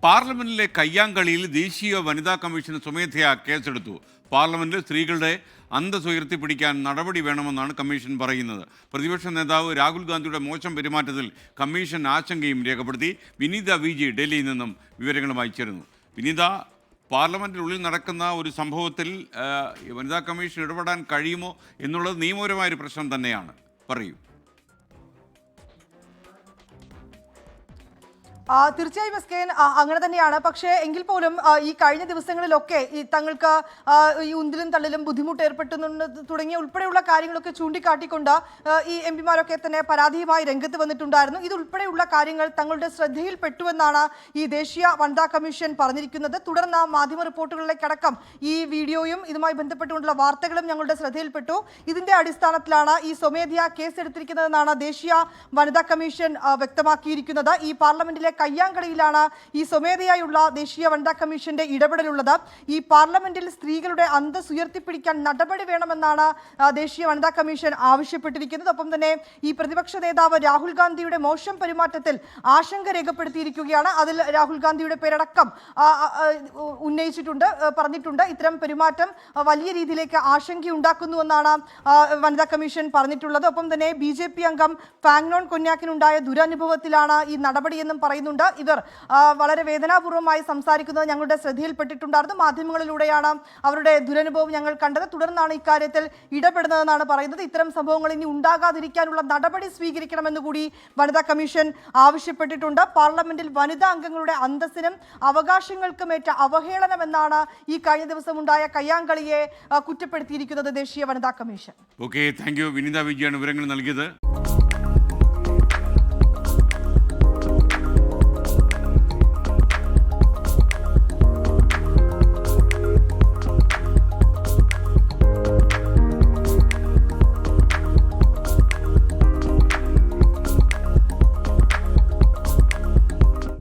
പാർലമെന്റിലെ കയ്യാങ്കളിയിൽ ദേശീയ വനിതാ കമ്മീഷൻ സ്വമേധയാ കേസെടുത്തു. പാർലമെന്റിൽ സ്ത്രീകളുടെ അന്തസ്സ് ഉയർത്തിപ്പിടിക്കാൻ നടപടി വേണമെന്നാണ് കമ്മീഷൻ പറയുന്നത്. പ്രതിപക്ഷ നേതാവ് രാഹുൽ ഗാന്ധിയുടെ മോശം പെരുമാറ്റത്തിൽ കമ്മീഷൻ ആശങ്കയും രേഖപ്പെടുത്തി. വിനീത വിജി ഡൽഹിയിൽ നിന്നും വിവരങ്ങളുമായി ചേരുന്നു. വിനീത, പാർലമെന്റിനുള്ളിൽ നടക്കുന്ന ഒരു സംഭവത്തിൽ വനിതാ കമ്മീഷൻ ഇടപെടാൻ കഴിയുമോ എന്നുള്ളത് നിയമപരമായൊരു പ്രശ്നം തന്നെയാണ്. പറയൂ. തീർച്ചയായും എസ്കേൻ അങ്ങനെ തന്നെയാണ്. പക്ഷേ എങ്കിൽ പോലും ഈ കഴിഞ്ഞ ദിവസങ്ങളിലൊക്കെ ഈ തങ്ങൾക്ക് ഈ ഉന്തിലും തള്ളിലും ബുദ്ധിമുട്ട് ഏർപ്പെട്ടുന്നുണ്ട് തുടങ്ങിയ ഉൾപ്പെടെയുള്ള കാര്യങ്ങളൊക്കെ ചൂണ്ടിക്കാട്ടിക്കൊണ്ട് ഈ എം പിമാരൊക്കെ തന്നെ പരാതിയുമായി രംഗത്ത് വന്നിട്ടുണ്ടായിരുന്നു. ഇതുൾപ്പെടെയുള്ള കാര്യങ്ങൾ തങ്ങളുടെ ശ്രദ്ധയിൽപ്പെട്ടുവെന്നാണ് ഈ ദേശീയ വനിതാ കമ്മീഷൻ പറഞ്ഞിരിക്കുന്നത്. തുടർന്ന് മാധ്യമ റിപ്പോർട്ടുകളിലേക്കടക്കം ഈ വീഡിയോയും ഇതുമായി ബന്ധപ്പെട്ടുകൊണ്ടുള്ള വാർത്തകളും ഞങ്ങളുടെ ശ്രദ്ധയിൽപ്പെട്ടു. ഇതിന്റെ അടിസ്ഥാനത്തിലാണ് ഈ സ്വമേധയാ കേസെടുത്തിരിക്കുന്നതെന്നാണ് ദേശീയ വനിതാ കമ്മീഷൻ വ്യക്തമാക്കിയിരിക്കുന്നത്. ഈ പാർലമെന്റിലെ കയ്യാങ്കളിയിലാണ് ഈ സ്വമേധയായുള്ള ദേശീയ വനിതാ കമ്മീഷന്റെ ഇടപെടലുള്ളത്. ഈ പാർലമെന്റിൽ സ്ത്രീകളുടെ അന്തസ്സ് ഉയർത്തിപ്പിടിക്കാൻ നടപടി വേണമെന്നാണ് ദേശീയ വനിതാ കമ്മീഷൻ ആവശ്യപ്പെട്ടിരിക്കുന്നത്. ഒപ്പം തന്നെ ഈ പ്രതിപക്ഷ നേതാവ് രാഹുൽ ഗാന്ധിയുടെ മോശം പെരുമാറ്റത്തിൽ ആശങ്ക രേഖപ്പെടുത്തിയിരിക്കുകയാണ്. അതിൽ രാഹുൽ ഗാന്ധിയുടെ പേരടക്കം ഉന്നയിച്ചിട്ടുണ്ട്, പറഞ്ഞിട്ടുണ്ട്. ഇത്തരം പെരുമാറ്റം വലിയ രീതിയിലേക്ക് ആശങ്കയുണ്ടാക്കുന്നുവെന്നാണ് വനിതാ കമ്മീഷൻ പറഞ്ഞിട്ടുള്ളത്. ഒപ്പം തന്നെ BJP അംഗം ഫാങ്നോൺ കൊന്യാക്കിനുണ്ടായ ദുരനുഭവത്തിലാണ് ഈ നടപടിയെന്നും പറയുന്നുണ്ട്. ഇവർ വളരെ വേദനാപൂർവ്വമായി സംസാരിക്കുന്നത് ഞങ്ങളുടെ ശ്രദ്ധയിൽപ്പെട്ടിട്ടുണ്ടായിരുന്നു. മാധ്യമങ്ങളിലൂടെയാണ് അവരുടെ ദുരനുഭവം ഞങ്ങൾ കണ്ടത്. തുടർന്നാണ് ഇക്കാര്യത്തിൽ ഇടപെടുന്നതെന്നാണ് പറയുന്നത്. ഇത്തരം സംഭവങ്ങൾ ഇനി ഉണ്ടാകാതിരിക്കാനുള്ള നടപടി സ്വീകരിക്കണമെന്ന് കൂടി വനിതാ കമ്മീഷൻ ആവശ്യപ്പെട്ടിട്ടുണ്ട്. പാർലമെന്റിൽ വനിതാ അംഗങ്ങളുടെ അന്തസ്സിനും അവകാശങ്ങൾക്കുമേറ്റ അവഹേളനമെന്നാണ് ഈ കഴിഞ്ഞ ദിവസം ഉണ്ടായ കയ്യാങ്കളിയെ കുറ്റപ്പെടുത്തിയിരിക്കുന്നത് ദേശീയ വനിതാ commission. Okay, thank you. Vineetha വിജയാണ് വിവരങ്ങൾ നൽകിയത്.